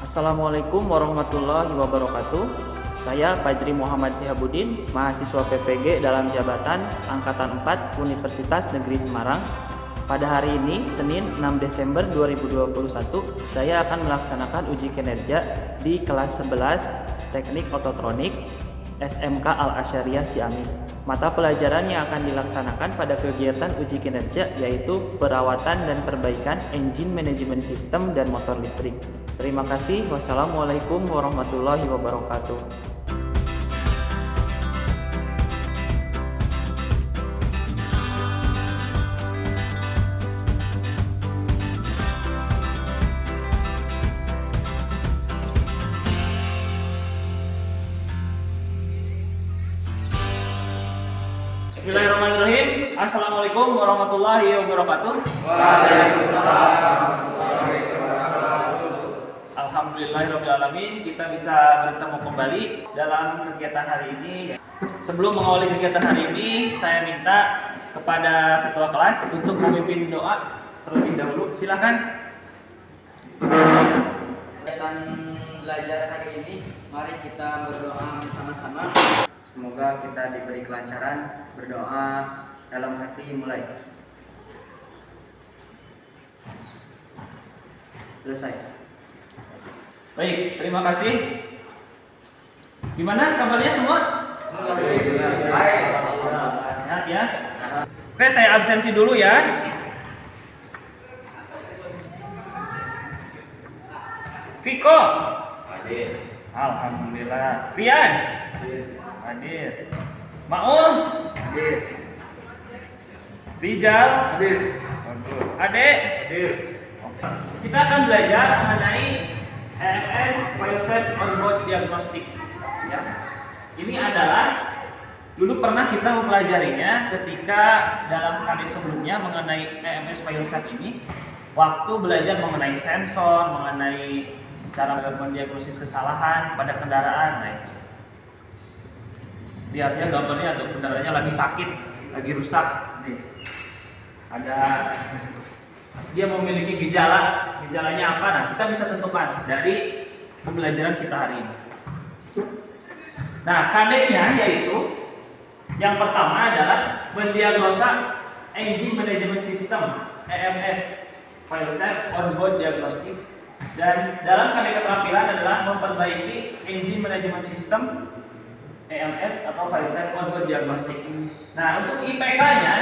Assalamualaikum warahmatullahi wabarakatuh. Saya Fajri Muhammad Sihabuddin, mahasiswa PPG dalam jabatan Angkatan 4 Universitas Negeri Semarang. Pada hari ini, Senin 6 Desember 2021, saya akan melaksanakan uji kinerja di kelas 11 Teknik Ototronik SMK Al-Asyariah Ciamis. Mata pelajaran yang akan dilaksanakan pada kegiatan uji kinerja yaitu perawatan dan perbaikan engine manajemen sistem dan motor listrik. Terima kasih. Wassalamualaikum warahmatullahi wabarakatuh. Bismillahirrahmanirrahim. Assalamualaikum warahmatullahi wabarakatuh. Waalaikumsalam warahmatullahi wabarakatuh. Alhamdulillahirrahmanirrahim, kita bisa bertemu kembali dalam kegiatan hari ini. Sebelum mengawali kegiatan hari ini, saya minta kepada ketua kelas untuk memimpin doa terlebih dahulu. Silakan. Kegiatan belajar hari ini, mari kita berdoa bersama-sama. Semoga kita diberi kelancaran. Berdoa dalam hati mulai. Selesai. Baik, terima kasih. Gimana kabarnya semua? Baik. Sehat ya. Oke, saya absensi dulu ya. Viko. Hadir. Alhamdulillah. Rian. Hadir. Maul. Hadir. Rijal. Hadir. Bagus. Ade. Hadir. Oke. Kita akan belajar mengenai EMS File Set Onboard Diagnostic. Ya. Ini adalah dulu pernah kita mempelajarinya ketika dalam kali sebelumnya mengenai EMS File Set ini. Waktu belajar mengenai sensor, mengenai cara mendiagnosis kesalahan pada kendaraan. Nah itu. Lihat ya gambarnya, atau kendaraannya lagi sakit, lagi rusak. Nih. Ada dia memiliki gejalanya apa? Nah, kita bisa tentukan dari pembelajaran kita hari ini. Nah, KD-nya yaitu yang pertama adalah mendiagnosa Engine Management System (EMS) File Set Onboard Diagnostic, dan dalam KD keterampilan adalah memperbaiki Engine Management System EMS atau File Set Onboard Diagnostic. Nah, untuk IPK-nya,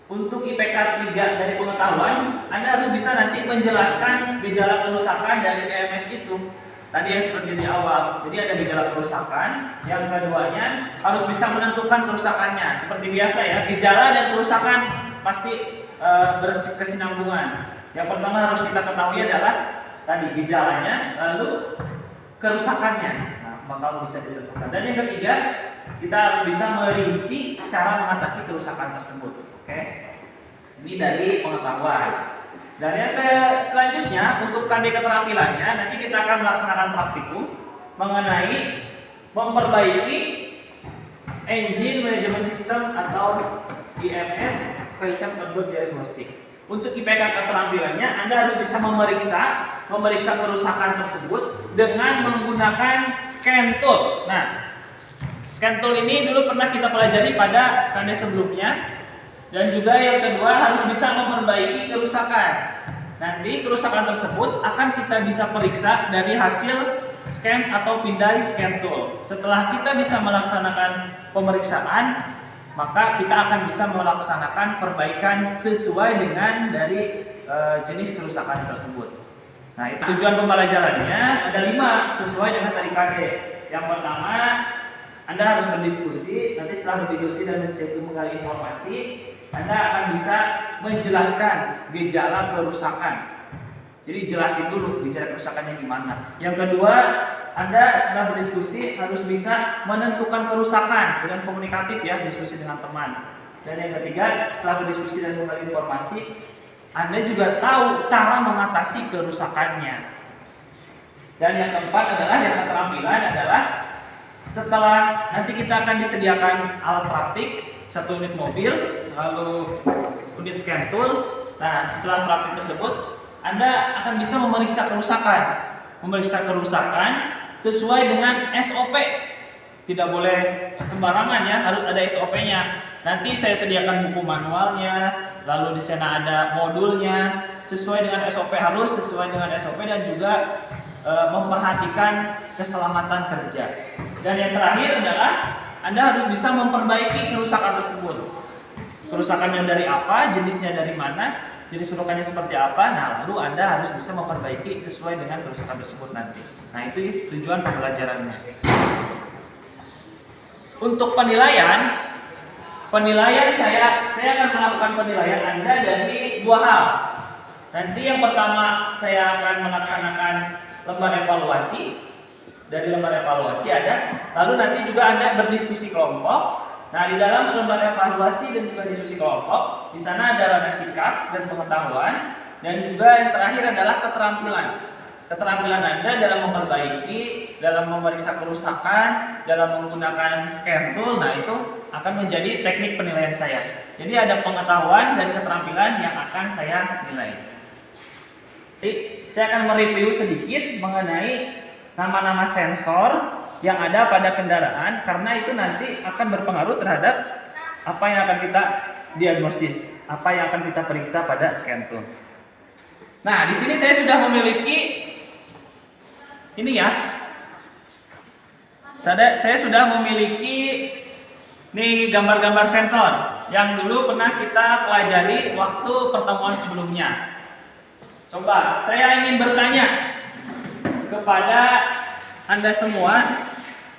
untuk IPK 3 dari pengetahuan, Anda harus bisa nanti menjelaskan gejala kerusakan dari EMS itu. Tadi yang seperti di awal, jadi ada gejala kerusakan. Yang keduanya harus bisa menentukan kerusakannya. Seperti biasa ya, gejala dan kerusakan pasti berkesinambungan. Yang pertama harus kita ketahui adalah tadi gejalanya, lalu kerusakannya. Nah, maka bisa ditentukan. Dan yang ketiga, kita harus bisa merinci cara mengatasi kerusakan tersebut. Oke, ini dari pengetahuan. Dan yang selanjutnya untuk KD keterampilannya, nanti kita akan melaksanakan praktikum mengenai memperbaiki Engine Management System atau EMS File Set Onboard Diagnostic. Untuk IPK keterampilannya, Anda harus bisa memeriksa kerusakan tersebut dengan menggunakan scan tool. Nah, scan tool ini dulu pernah kita pelajari pada KD sebelumnya. Dan juga yang kedua harus bisa memperbaiki kerusakan. Nanti kerusakan tersebut akan kita bisa periksa dari hasil scan atau pindai scan tool. Setelah kita bisa melaksanakan pemeriksaan, maka kita akan bisa melaksanakan perbaikan sesuai dengan dari jenis kerusakan tersebut. Nah, itu tujuan pembelajarannya ada 5 sesuai dengan tadi KD. Yang pertama, Anda harus berdiskusi. Nanti setelah berdiskusi dan menggali informasi, Anda akan bisa menjelaskan gejala kerusakan. Jadi jelasin dulu gejala kerusakannya gimana. Yang kedua, Anda setelah berdiskusi harus bisa menentukan kerusakan dengan komunikatif ya, diskusi dengan teman. Dan yang ketiga, setelah berdiskusi dan menggali informasi, Anda juga tahu cara mengatasi kerusakannya. Dan yang keempat adalah yang keterampilan adalah setelah nanti kita akan disediakan alat praktik 1 unit mobil, lalu unit scan tool. Nah, setelah praktik tersebut, Anda akan bisa memeriksa kerusakan. memeriksa kerusakan sesuai dengan SOP. Tidak boleh sembarangan ya, harus ada SOP-nya. Nanti saya sediakan buku manualnya, lalu di sana ada modulnya, sesuai dengan SOP, harus sesuai dengan SOP dan juga memperhatikan keselamatan kerja. Dan yang terakhir adalah Anda harus bisa memperbaiki kerusakan tersebut. Kerusakannya dari apa, jenisnya dari mana, jenis kerusakannya seperti apa. Nah, lalu Anda harus bisa memperbaiki sesuai dengan kerusakan tersebut nanti. Nah, itu tujuan pembelajarannya. Untuk penilaian saya akan melakukan penilaian Anda dari dua hal. Nanti yang pertama saya akan melaksanakan lembar evaluasi. Dari lembar evaluasi ada, lalu nanti juga Anda berdiskusi kelompok. Nah, di dalam lembar evaluasi dan juga diskusi kelompok, di sana ada ranah sikap dan pengetahuan, dan juga yang terakhir adalah keterampilan. Keterampilan Anda dalam memperbaiki, dalam memeriksa kerusakan, dalam menggunakan scan tool, nah itu akan menjadi teknik penilaian saya. Jadi ada pengetahuan dan keterampilan yang akan saya nilai. Jadi saya akan mereview sedikit mengenai nama-nama sensor yang ada pada kendaraan, karena itu nanti akan berpengaruh terhadap apa yang akan kita diagnosis, apa yang akan kita periksa pada scan tool. Nah, di sini saya sudah memiliki ini ya. Saya sudah memiliki nih gambar-gambar sensor yang dulu pernah kita pelajari waktu pertemuan sebelumnya. Coba saya ingin bertanya kepada Anda semua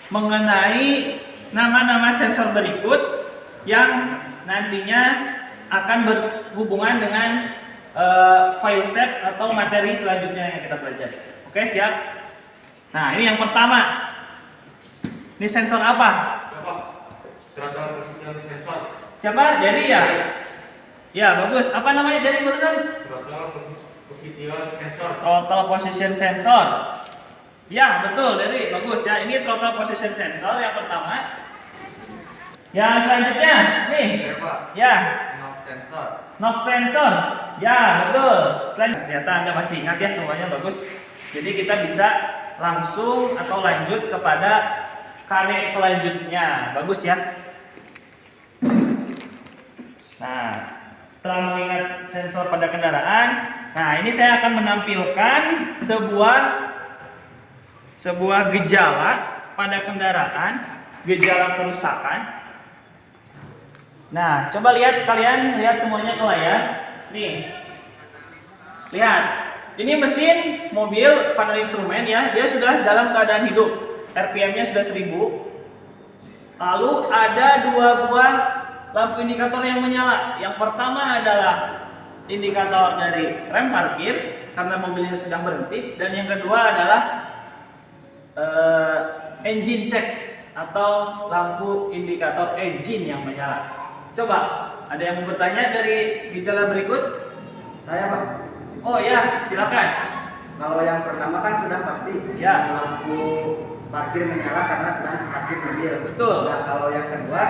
mengenai nama-nama sensor berikut yang nantinya akan berhubungan dengan file set atau materi selanjutnya yang kita pelajari. Oke, siap? Nah, ini yang pertama. Ini sensor apa? Throttle position sensor. Siapa? Jadi ya? Ya, bagus. Apa namanya dari barusan? Throttle position sensor. Throttle position sensor. Ya, betul, dari bagus ya. Ini throttle position sensor yang pertama. Yang selanjutnya, nih. Ya. Knock sensor. Knock sensor. Ya, betul. Selanjutnya, ternyata Anda masih ingat ya semuanya, bagus. Jadi kita bisa langsung atau lanjut kepada KD selanjutnya. Bagus ya. Nah, setelah mengingat sensor pada kendaraan, nah ini saya akan menampilkan sebuah gejala pada kendaraan, gejala kerusakan. Nah, coba lihat kalian, lihat semuanya ke layar. Nih, lihat, ini mesin mobil panel instrumen ya, dia sudah dalam keadaan hidup, RPM-nya sudah 1000. Lalu ada dua buah lampu indikator yang menyala. Yang pertama adalah indikator dari rem parkir karena mobilnya sedang berhenti, dan yang kedua adalah engine check atau lampu indikator engine yang menyala. Coba, ada yang mau bertanya dari gejala berikut? Saya Pak. Oh ya, silakan. Kalau yang pertama kan sudah pasti Ya. lampu parkir menyala karena sedang parkir mobil. Betul. Nah, kalau yang kedua,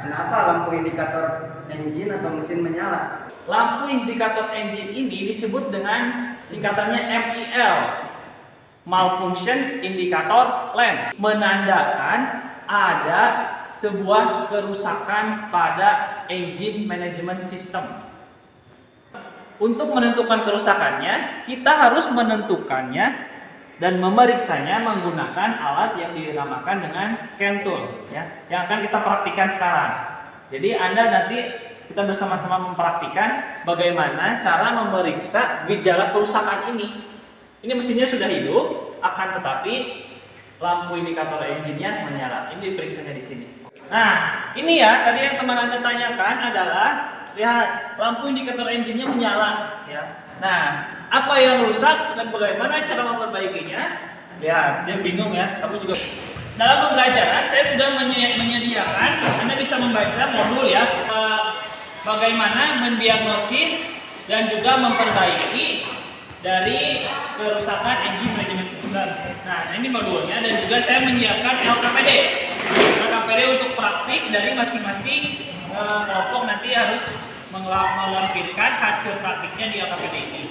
kenapa lampu indikator engine atau mesin menyala? Lampu indikator engine ini disebut dengan singkatannya MIL, malfunction indicator lamp, menandakan ada sebuah kerusakan pada engine management system. Untuk menentukan kerusakannya, kita harus menentukannya dan memeriksanya menggunakan alat yang dinamakan dengan scan tool ya, yang akan kita praktikkan sekarang. Jadi Anda nanti kita bersama-sama mempraktikkan bagaimana cara memeriksa gejala kerusakan ini. Ini mesinnya sudah hidup, akan tetapi lampu indikator engine-nya menyala. Ini diperiksanya di sini. Nah, ini ya tadi yang teman Anda tanyakan adalah lihat lampu indikator engine-nya menyala ya. Nah, apa yang rusak dan bagaimana cara memperbaikinya? Ya, dia bingung ya. Kamu juga. Dalam pembelajaran saya sudah menyediakan, Anda bisa membaca modul ya, bagaimana mendiagnosis dan juga memperbaiki dari kerusakan engine management system. Nah, ini modulnya, dan juga saya menyiapkan LKPD. LKPD untuk praktik dari masing-masing kelompok nanti harus melampirkan hasil praktiknya di LKPD ini.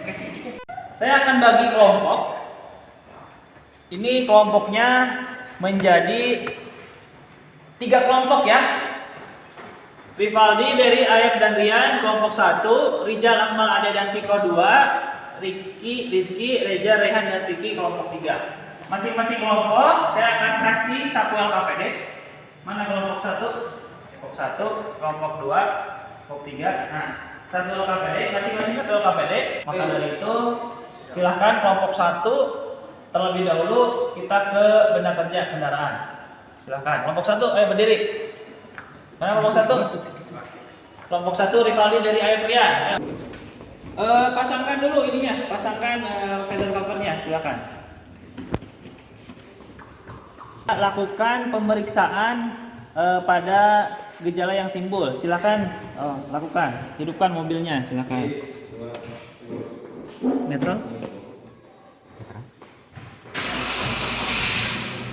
Oke, cukup. Saya akan bagi kelompok Ini kelompoknya menjadi 3 kelompok ya. Rivaldi, Dery, Ayep dan Rian kelompok 1, Rijal, Akmal, Ade dan Viko 2, Ricky, Rizky, Reza, Rehan dan Vicky kelompok 3. Masing-masing kelompok saya akan kasih 1 LKPD. Mana kelompok 1? Kelompok 1, kelompok 2, kelompok 3. Nah, 1 LKPD, masing-masing 1 LKPD. Maka dari itu silahkan kelompok 1 terlebih dahulu kita ke benda kerja kendaraan. Silahkan kelompok 1, ayo berdiri. Mana kelompok 1? Kelompok 1 Rivaldi dari Ayep Rian. Pasangkan dulu ininya, pasangkan fender covernya, silakan. Lakukan pemeriksaan pada gejala yang timbul. Silakan lakukan. Hidupkan mobilnya, silakan. Netral.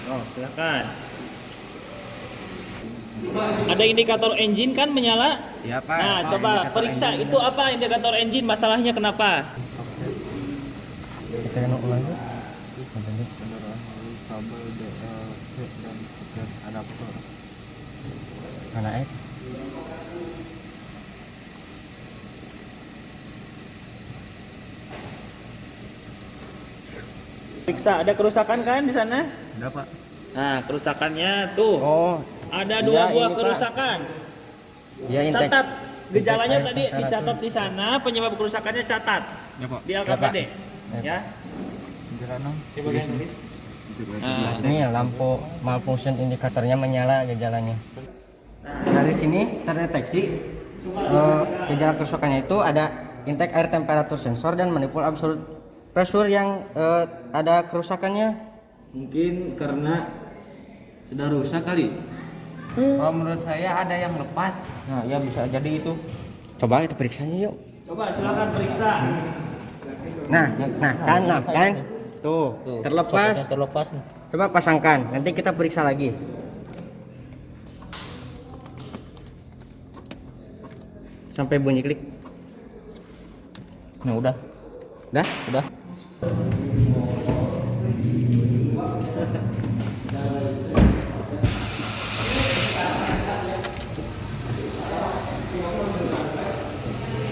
Oh, silakan. Ada indikator engine kan menyala? Ya, Pak. Nah, Pak, coba indikator periksa engine. itu apa indikator engine, masalahnya kenapa? Kita yang ulang yuk. Kendaraan melalui kabel DLC dan soket adaptor. Mana Periksa, ada kerusakan kan di sana? Ada Pak. Nah, kerusakannya tuh. Oh, Ada 2 iya, buah ini, Pak. kerusakan. ya intek. Catat gejalanya Intek tadi air dicatat di sana, penyebab kerusakannya catat Ya Pak. di LKPD. Ya. Jalan Di bagian ini. Nah, Ini lampu malfunction indikatornya menyala gejalanya. Dari sini terdeteksi gejala kerusakannya itu ada intake air temperature sensor dan manifold absolute pressure yang ada kerusakannya. Mungkin karena sudah rusak kali. Oh, menurut saya ada yang lepas. Nah, ya bisa jadi itu. Coba kita periksanya yuk. coba silakan periksa. Nah kan. Tuh, terlepas. Terlepas. Coba pasangkan. Nanti kita periksa lagi. Sampai bunyi klik. Nah, udah. Dah? Udah.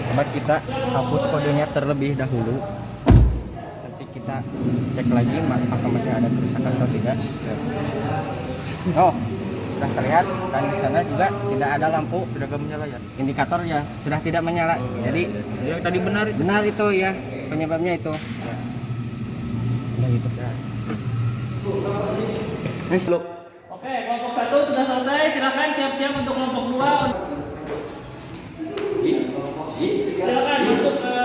Coba kita hapus kodenya terlebih dahulu. Nanti kita cek lagi apakah masih ada kerusakan atau tidak. Oh, sudah terlihat dan di sana juga tidak ada lampu. Sudah gak menyala ya? Indikator ya sudah tidak menyala. Jadi Yang tadi benar itu. benar itu ya penyebabnya itu. Ya gitu. Oke, kelompok 1 sudah selesai. Silakan siap-siap untuk kelompok 2. Silakan masuk ke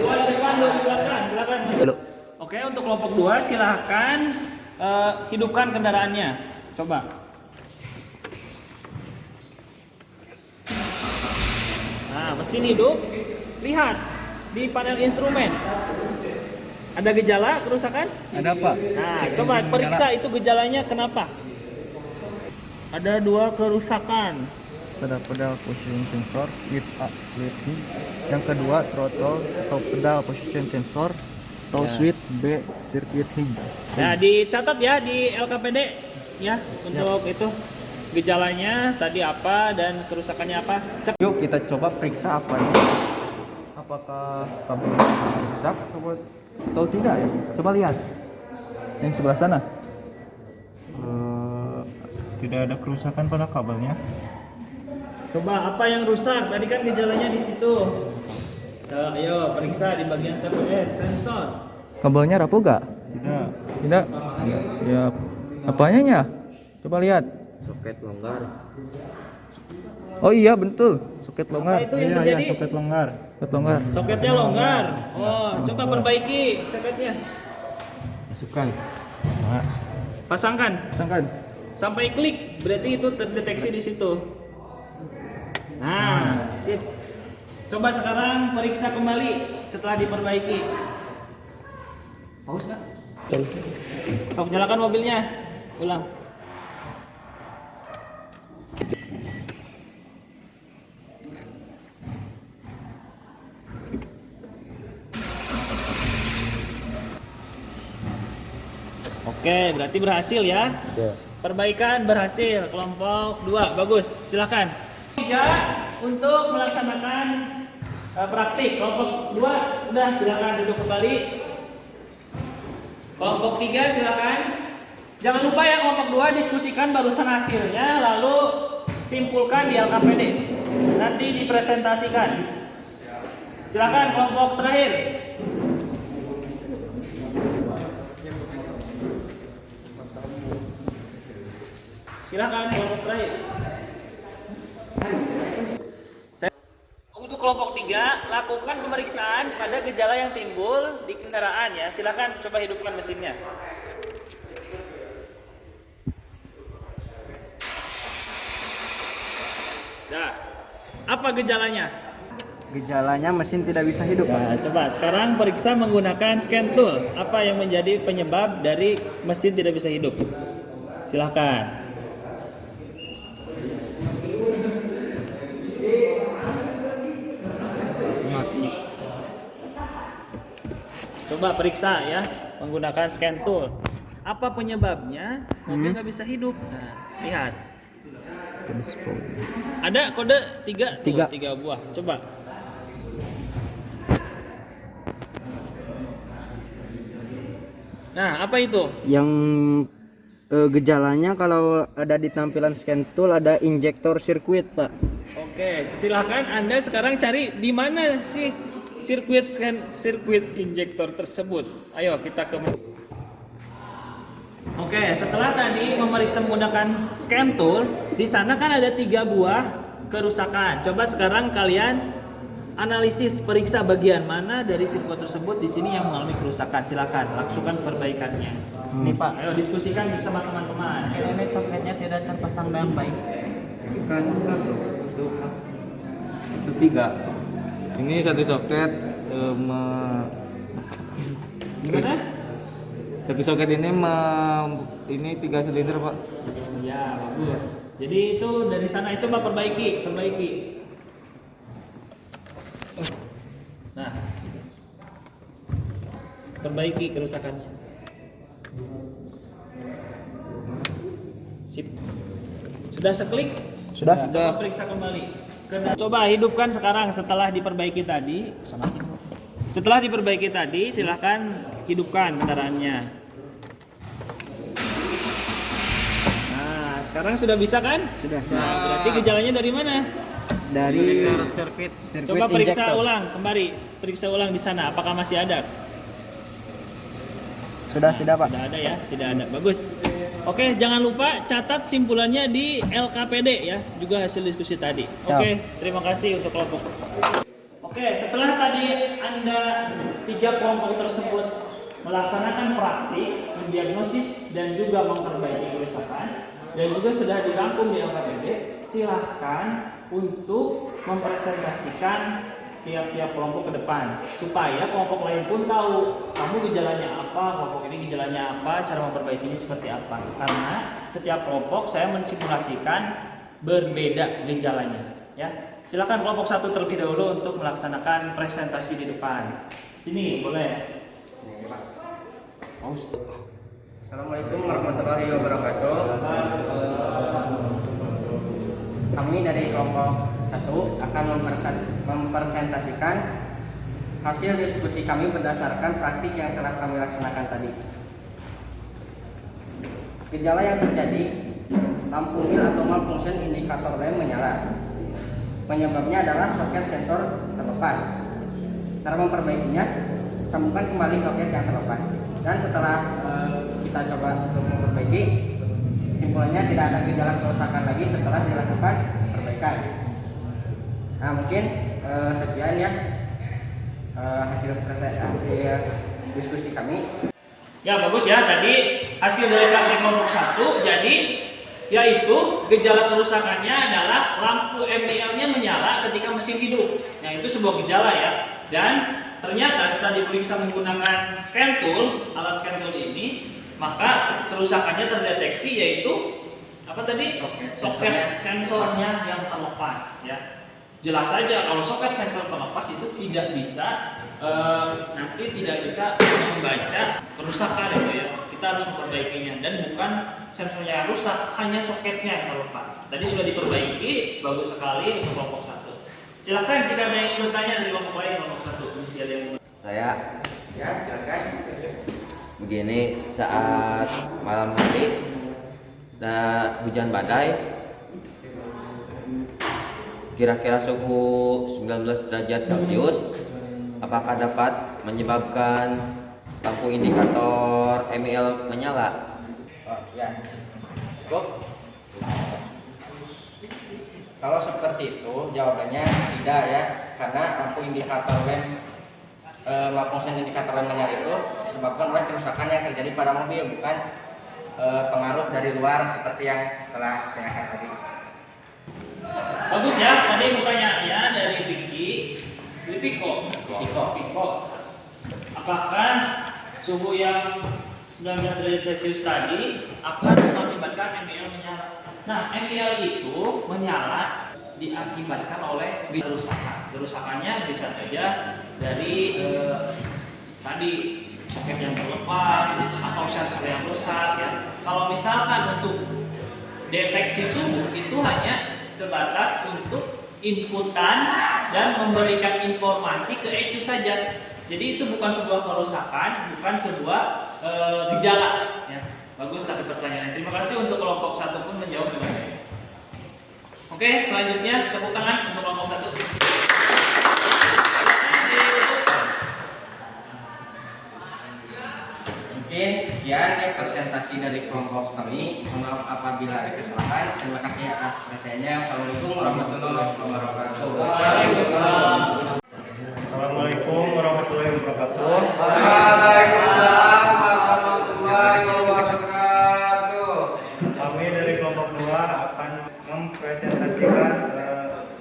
2 di depan, 2 di belakang. Silakan masuk. Oke, untuk kelompok 2 silakan hidupkan kendaraannya. Coba. Nah, mesin hidup. Lihat di panel instrumen. Ada gejala kerusakan? Ada Pak. Nah, coba periksa itu gejalanya kenapa? Ada 2 kerusakan. Pada pedal position sensor with a split hing. Yang kedua throttle atau pedal position sensor atau switch B circuit hing. Nah, dicatat ya di LKPD ya untuk itu gejalanya tadi apa dan kerusakannya apa. Cek. Yuk kita coba periksa apa ini. Apakah kabel rusak atau tidak ya? Coba lihat. Yang sebelah sana. Tidak ada kerusakan pada kabelnya. Coba apa yang rusak? Tadi kan gejalanya di situ. Ayo periksa di bagian TPS sensor. Kabelnya rapuh gak? Tidak. Tidak? Siap. Apanya ya? Coba lihat. Soket longgar. Oh iya betul. Soket longgar. Apa itu yang terjadi? soket longgar. Soket longgar. Soketnya longgar. Oh, coba perbaiki soketnya. Masukkan. Nah, Pasangkan pasangkan. sampai klik. Berarti itu terdeteksi di situ. Nah, sip. Coba sekarang periksa kembali setelah diperbaiki. Paus nggak? Oh, nyalakan mobilnya. Ulang. Oke, berarti berhasil ya. Ya. Perbaikan berhasil. Kelompok 2, bagus. Silakan. 3 untuk melaksanakan praktik. Kelompok 2 udah silakan duduk kembali. Kelompok 3 silakan. Jangan lupa ya kelompok 2 diskusikan barusan hasilnya lalu simpulkan di LKPD. Nanti dipresentasikan. Silakan kelompok terakhir. Silakan kelompok terakhir. Untuk kelompok 3, lakukan pemeriksaan pada gejala yang timbul di kendaraan ya. Silakan coba hidupkan mesinnya. Nah, apa gejalanya? Gejalanya mesin tidak bisa hidup, Pak. Nah, coba sekarang periksa menggunakan scan tool. Apa yang menjadi penyebab dari mesin tidak bisa hidup? Silakan. Coba periksa ya menggunakan scan tool. Apa penyebabnya mobil nggak bisa hidup? Nah, lihat. Ada kode 3 Tiga. 3 buah. Coba. Nah, apa itu? Yang gejalanya kalau ada di tampilan scan tool ada injektor sirkuit, Pak. Oke, silakan Anda sekarang cari di mana sih sirkuit injektor tersebut. Ayo kita ke mesin. Oke, setelah tadi memeriksa menggunakan scan tool, di sana kan ada 3 buah kerusakan. Coba sekarang kalian analisis, periksa bagian mana dari sirkuit tersebut di sini yang mengalami kerusakan. Silakan lakukan perbaikannya. Nih, Pak. Ayo diskusikan bersama teman-teman. Ini soketnya tidak terpasang dengan baik. Kan satu, dua, itu tiga. Ini satu soket Gimana? satu soket ini ini 3 silinder, Pak. Ya, bagus. Jadi itu dari sana coba perbaiki. Nah, perbaiki kerusakannya. Sip. Sudah seklik? Sudah. Nah, coba periksa kembali. Coba hidupkan sekarang setelah diperbaiki tadi. Setelah diperbaiki tadi, silahkan hidupkan kendaraannya. Nah, sekarang sudah bisa kan? Sudah. Nah, berarti gejalanya dari mana? Dari sirkuit. Coba periksa ulang kembali, periksa ulang di sana. Apakah masih ada? Sudah tidak, Pak. Sudah ada ya, tidak ada. Bagus. Oke, jangan lupa catat simpulannya di LKPD ya, juga hasil diskusi tadi. Oke, terima kasih untuk kelompok. Oke, setelah tadi Anda 3 kelompok tersebut melaksanakan praktik, mendiagnosis dan juga memperbaiki kerusakan dan juga sudah dirangkum di LKPD, silahkan untuk mempresentasikan tiap-tiap kelompok ke depan supaya kelompok lain pun tahu kamu gejalanya apa, kelompok ini gejalanya apa, cara memperbaikinya seperti apa. Karena setiap kelompok saya mensimulasikan berbeda gejalanya ya. Silakan kelompok 1 terlebih dahulu untuk melaksanakan presentasi di depan. Sini boleh. Assalamualaikum warahmatullahi wabarakatuh. Kami dari kelompok 1 akan mempresentasikan hasil diskusi kami berdasarkan praktik yang telah kami laksanakan tadi. Gejala yang terjadi, lampu mil atau malfunction indikator rem menyala. Penyebabnya adalah soket sensor terlepas. Cara memperbaikinya, sambungkan kembali soket yang terlepas. Dan setelah kita coba untuk memperbaiki, kesimpulannya tidak ada gejala kerusakan lagi setelah dilakukan perbaikan. Nah, mungkin sekian ya hasil diskusi kami. Ya bagus ya, tadi hasil dari praktik kelompok 1 jadi yaitu gejala kerusakannya adalah lampu MDL-nya menyala ketika mesin hidup. Nah, itu sebuah gejala ya. Dan ternyata setelah diperiksa menggunakan scan tool, alat scan tool ini, maka kerusakannya terdeteksi yaitu apa tadi? Soket sensornya yang terlepas ya. Jelas saja kalau soket sensor terlepas itu tidak bisa nanti tidak bisa membaca kerusakan itu ya. kita harus memperbaikinya, dan bukan sensornya yang rusak, hanya soketnya yang terlepas. Tadi sudah diperbaiki, bagus sekali untuk kelompok 1. Silakan jika ada yang bertanya dari kelompok lain, kelompok 1 mesti ada yang Saya Ya, silakan. begini, saat malam hari dan hujan badai, kira-kira suhu 19 derajat Celcius, apakah dapat menyebabkan lampu indikator MIL menyala? Oh ya, cukup. Kalau seperti itu jawabannya tidak ya, karena lampu indikator lem malfunction indikator lem menyala itu disebabkan oleh kerusakan yang terjadi pada mobil, bukan pengaruh dari luar seperti yang telah saya katakan tadi. bagus ya. Tadi pertanyaannya dari Piko. Apakah suhu yang 19 derajat Celcius tadi akan mengakibatkan MIL menyala? Nah, MIL itu menyala diakibatkan oleh kerusakan. Kerusakannya bisa saja dari tadi soket yang terlepas atau sensor yang rusak ya. Kalau misalkan untuk deteksi suhu itu hanya sebatas untuk inputan dan memberikan informasi ke ECU saja. Jadi itu bukan sebuah kerusakan, bukan sebuah gejala ya. Bagus tapi pertanyaannya. Terima kasih untuk kelompok 1 pun menjawab dengan baik. Oke, selanjutnya tepuk tangan untuk kelompok 1. Mungkin sekian presentasi dari kelompok kami. Mohon maaf apabila ada kesalahan. Terima kasih atas perhatiannya. Assalamualaikum warahmatullahi wabarakatuh. Assalamualaikum warahmatullahi wabarakatuh. Waalaikumsalam warahmatullahi wabarakatuh. Kami dari kelompok 2 akan mempresentasikan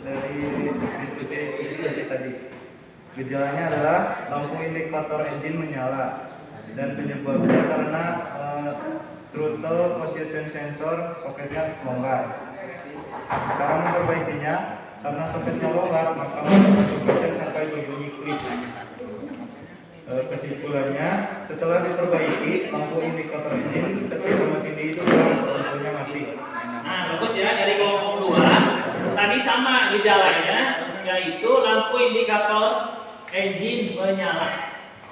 dari diskusi tadi. Gejalanya adalah lampu indikator engine menyala dan penyebabnya karena throttle position sensor soketnya longgar. Cara memperbaikinya, karena soketnya longgar maka masukkan soketnya sampai berbunyi klik. Kesimpulannya, setelah diperbaiki lampu indikator engine ketika mesin dihidupkan lampunya mati. Nah, bagus ya, dari kelompok 2 tadi sama gejalanya, yaitu lampu indikator engine menyala.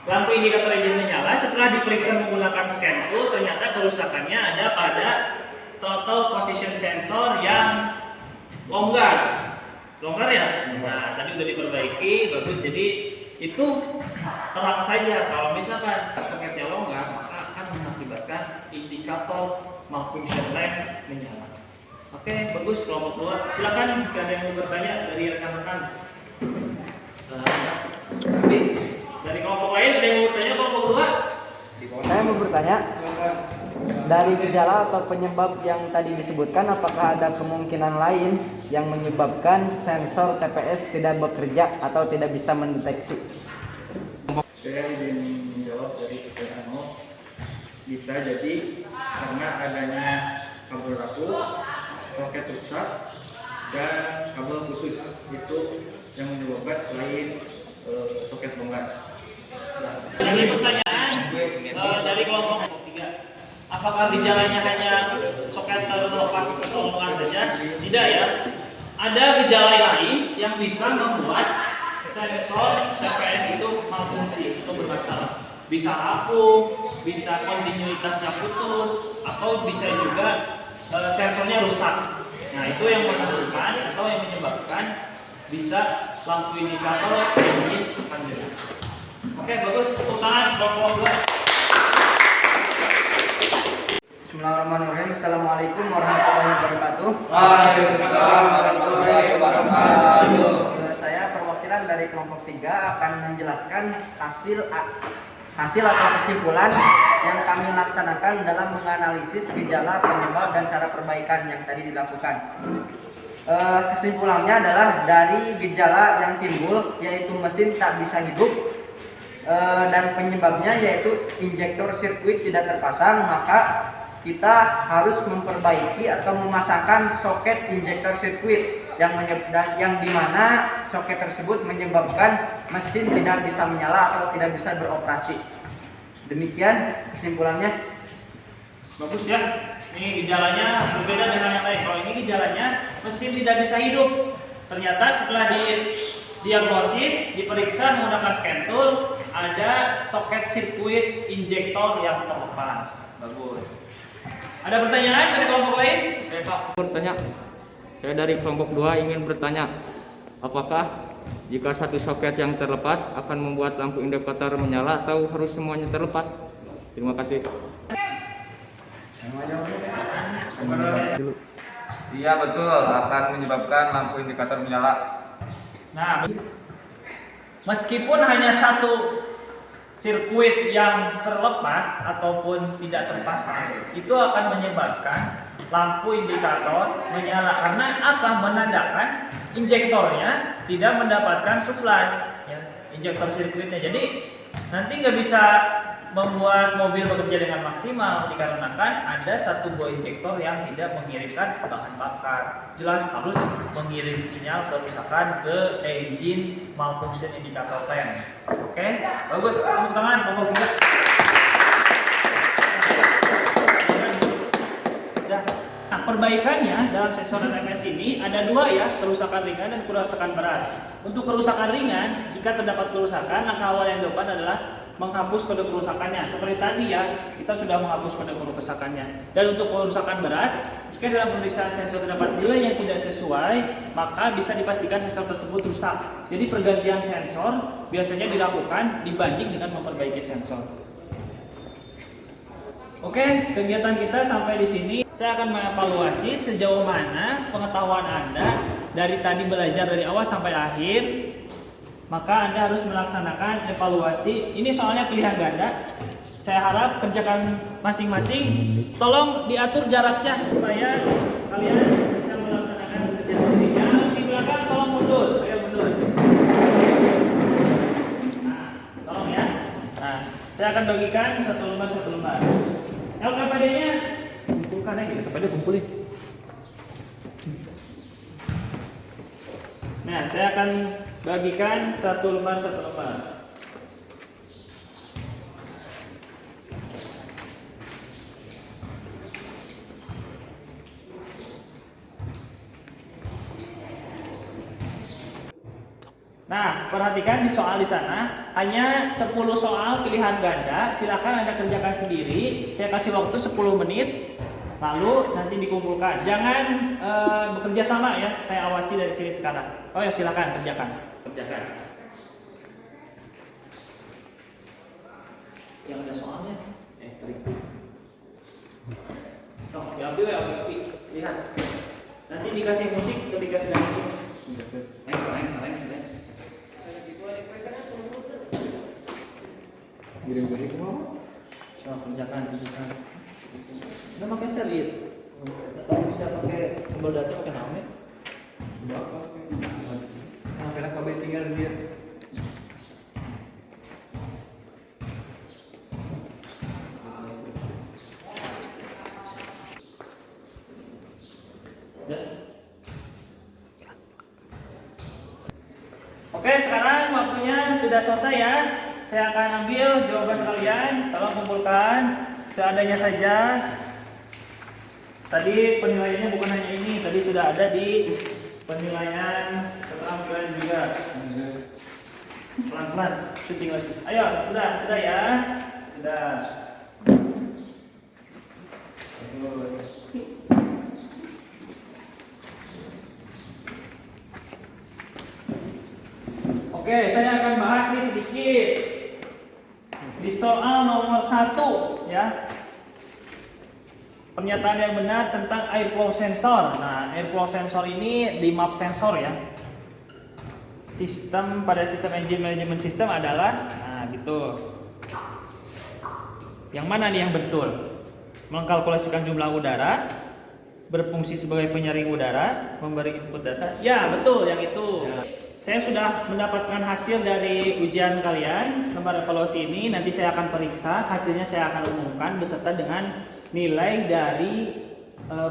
Lampu indikator engine menyala setelah diperiksa menggunakan scan tool, ternyata kerusakannya ada pada throttle position sensor yang longgar ya. Nah, tadi udah diperbaiki, bagus. Jadi itu terang saja kalau misalkan soketnya longgar, maka akan mengakibatkan indikator malfunction lamp menyala. Oke, bagus kelompok 2. Silakan jika ada yang mau bertanya dari rekan-rekan. Dari kelompok lain ada yang mau bertanya kelompok 2? Saya mau bertanya, dari gejala atau penyebab yang tadi disebutkan, apakah ada kemungkinan lain yang menyebabkan sensor TPS tidak bekerja atau tidak bisa mendeteksi? Saya ingin menjawab dari pertanyaan. Bisa jadi karena adanya kabel rapuh, soket rusak, dan kabel putus. Itu yang menyebabkan selain soket longgar. Dari pertanyaan dari kelompok 3, apakah gejalanya hanya soket terlepas atau longgar saja? Tidak ya. Ada gejala lain yang bisa membuat sensor TPS itu malfungsi atau bermasalah. Bisa rapuh, bisa kontinuitasnya putus, atau bisa juga sensornya rusak. Nah, itu yang menentukan atau yang menyebabkan bisa lampu indikator engine akan menyala. Oke, bagus. Tepuk tangan kelompok 2. Bismillahirrahmanirrahim. Assalamualaikum warahmatullahi wabarakatuh. Waalaikumsalam warahmatullahi wabarakatuh. Saya perwakilan dari kelompok 3 akan menjelaskan hasil atau kesimpulan yang kami laksanakan dalam menganalisis gejala, penyebab, dan cara perbaikan yang tadi dilakukan. Kesimpulannya adalah dari gejala yang timbul, yaitu mesin tak bisa hidup, dan penyebabnya yaitu injektor sirkuit tidak terpasang, maka kita harus memperbaiki atau memasangkan soket injektor sirkuit yang dimana soket tersebut menyebabkan mesin tidak bisa menyala atau tidak bisa beroperasi. Demikian kesimpulannya. Bagus ya. Ini gejalanya berbeda dengan yang lain. Kalau ini gejalanya mesin tidak bisa hidup. Ternyata setelah diagnosis, diperiksa menggunakan scan tool, ada soket sirkuit injektor yang terlepas. Bagus. Ada pertanyaan dari kelompok lain? Pak. Bertanya, saya dari kelompok 2 ingin bertanya, apakah jika satu soket yang terlepas akan membuat lampu indikator menyala atau harus semuanya terlepas? Terima kasih. Iya betul, akan menyebabkan lampu indikator menyala. Nah, meskipun hanya satu sirkuit yang terlepas ataupun tidak terpasang, itu akan menyebabkan lampu indikator menyala. Karena apa? Menandakan injektornya tidak mendapatkan supply, ya, injektor sirkuitnya. Jadi nanti nggak bisa membuat mobil bekerja dengan maksimal dikarenakan ada satu buah injektor yang tidak mengirimkan bahan bakar. Jelas harus mengirim sinyal kerusakan ke engine malfunction indicator lamp. Oke, bagus. Tepuk tangan, kelompok 3. Nah, perbaikannya dalam sensor RMS ini ada dua ya, kerusakan ringan dan kerusakan berat. Untuk kerusakan ringan, jika terdapat kerusakan, langkah awal yang dilakukan adalah menghapus kode kerusakannya. Seperti tadi ya, kita sudah menghapus kode kerusakannya. Dan untuk kerusakan berat, jika dalam pemeriksaan sensor terdapat nilai yang tidak sesuai, maka bisa dipastikan sensor tersebut rusak. Jadi pergantian sensor biasanya dilakukan dibanding dengan memperbaiki sensor. Oke, kegiatan kita sampai di sini. Saya akan mengevaluasi sejauh mana pengetahuan Anda dari tadi belajar dari awal sampai akhir. Maka Anda harus melaksanakan evaluasi. Ini soalnya pilihan ganda. Saya harap kerjakan masing-masing. Tolong diatur jaraknya supaya kalian bisa melaksanakan kerja sendiri. Yang di belakang tolong mundur. Ayo mundur. Nah, tolong ya. Nah, saya akan bagikan satu lembar. LKPD-nya kumpulkan aja. LKPD kumpulin. Nah, saya akan bagikan satu lembar. Nah, perhatikan di soal di sana hanya 10 soal pilihan ganda. Silakan Anda kerjakan sendiri. Saya kasih waktu 10 menit. Lalu nanti dikumpulkan. Jangan bekerja sama ya. Saya awasi dari sini sekarang. Oh ya, silakan kerjakan. Yang ada soalnya. Tarik. Diambil ya, lihat. Nanti dikasih musik ketika sedang itu. Keren. Giring-giring mau? Coba kerjakan. Udah pakai selit. Atau bisa pakai tombol data pakai nama? Nah, kena kabel tinggal dia. Oke, sekarang waktunya sudah selesai ya. Saya akan ambil jawaban kalian. Tolong kumpulkan seadanya saja. Tadi penilaiannya bukan hanya ini, tadi sudah ada di penilaian keterampilan juga. Pelan-pelan, syuting lagi. Ayo, sudah ya. Sudah. Oke, saya akan bahas nih sedikit di soal nomor 1 ya. Pernyataan yang benar tentang airflow sensor. Nah, airflow sensor ini di map sensor ya. Pada sistem engine management system adalah gitu. Yang mana nih yang betul? Mengkalkulasikan jumlah udara, berfungsi sebagai penyaring udara, memberi input data. Ya, betul yang itu. Saya sudah mendapatkan hasil dari ujian kalian, lembar evaluasi ini. Nanti saya akan periksa, hasilnya saya akan umumkan beserta dengan nilai dari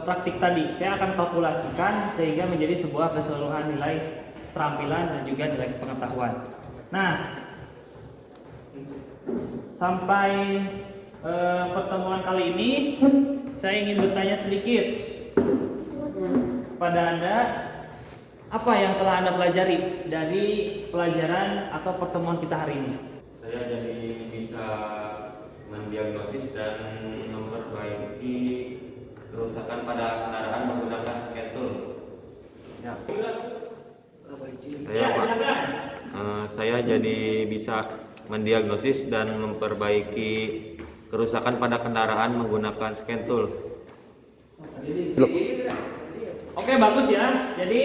praktik tadi. Saya akan kalkulasikan sehingga menjadi sebuah keseluruhan nilai keterampilan dan juga nilai pengetahuan. Nah, sampai pertemuan kali ini saya ingin bertanya sedikit kepada Anda, apa yang telah Anda pelajari dari pelajaran atau pertemuan kita hari ini? Saya jadi bisa mendiagnosis dan memperbaiki kerusakan pada kendaraan menggunakan scan tool. Saya jadi bisa mendiagnosis dan memperbaiki kerusakan pada kendaraan menggunakan scan tool. Oke, bagus ya. Jadi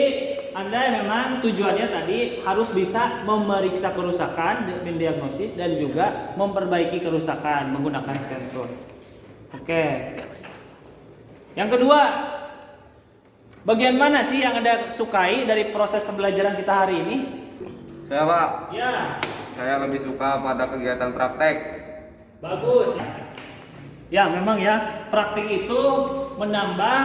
Anda memang tujuannya tadi harus bisa memeriksa kerusakan, mendiagnosis dan juga memperbaiki kerusakan menggunakan scan tool. Oke. Yang kedua, bagian mana sih yang Anda sukai dari proses pembelajaran kita hari ini? Saya Pak, Ya, saya lebih suka pada kegiatan praktek. bagus. Ya, memang ya, praktik itu menambah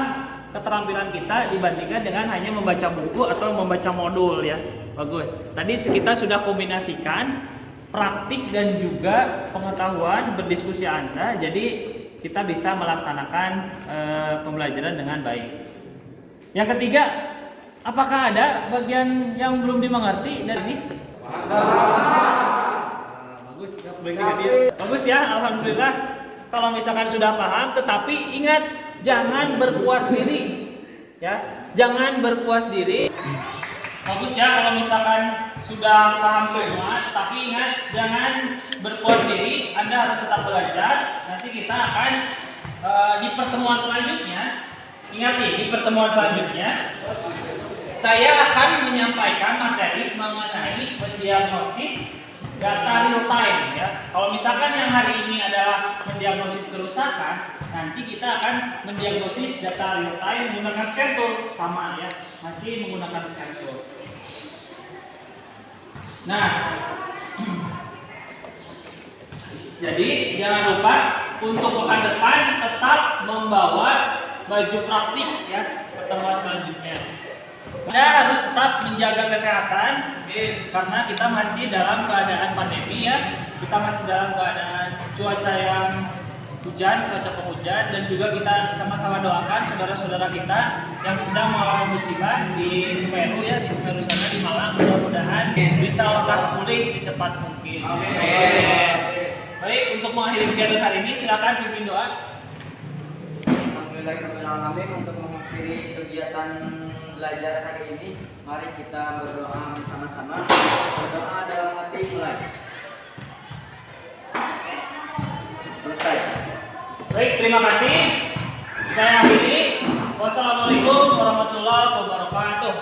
keterampilan kita dibandingkan dengan hanya membaca buku atau membaca modul ya. Bagus. Tadi kita sudah kombinasikan praktik dan juga pengetahuan berdiskusi Anda, jadi kita bisa melaksanakan pembelajaran dengan baik. Yang ketiga, apakah ada bagian yang belum dimengerti dari ini? Bagus, bagus ya, alhamdulillah. Kalau misalkan sudah paham, tetapi ingat jangan berpuas diri, ya, jangan berpuas diri. Bagus ya, kalau misalkan sudah paham semua, tapi ingat jangan berpuas diri. Anda harus tetap belajar. Nanti kita akan di pertemuan selanjutnya. Ingat nih, di pertemuan selanjutnya saya akan menyampaikan materi mengenai mendiagnosis data real time ya. Kalau misalkan yang hari ini adalah mendiagnosis kerusakan, nanti kita akan mendiagnosis data real time menggunakan scan tool, sama ya, masih menggunakan scan tool. Nah, jadi jangan lupa untuk pekan depan tetap membawa baju praktik ya, pertemuan selanjutnya. Anda harus tetap menjaga kesehatan karena kita masih dalam keadaan pandemi ya. Kita masih dalam keadaan cuaca yang hujan, cuaca penghujan, dan juga kita sama-sama doakan saudara-saudara kita yang sedang mengalami musibah di Semeru ya, di Semeru sana di Malang, mudah-mudahan bisa lekas pulih secepat mungkin. Baik, untuk mengakhiri kegiatan hari ini silakan pimpin doa. Alhamdulillahirrahmanirrahim. Untuk mengakhiri kegiatan belajar hari ini, mari kita berdoa bersama-sama. Berdoa dalam hati mulai. Selesai. Baik, terima kasih. Saya akhiri. Wassalamualaikum warahmatullahi wabarakatuh.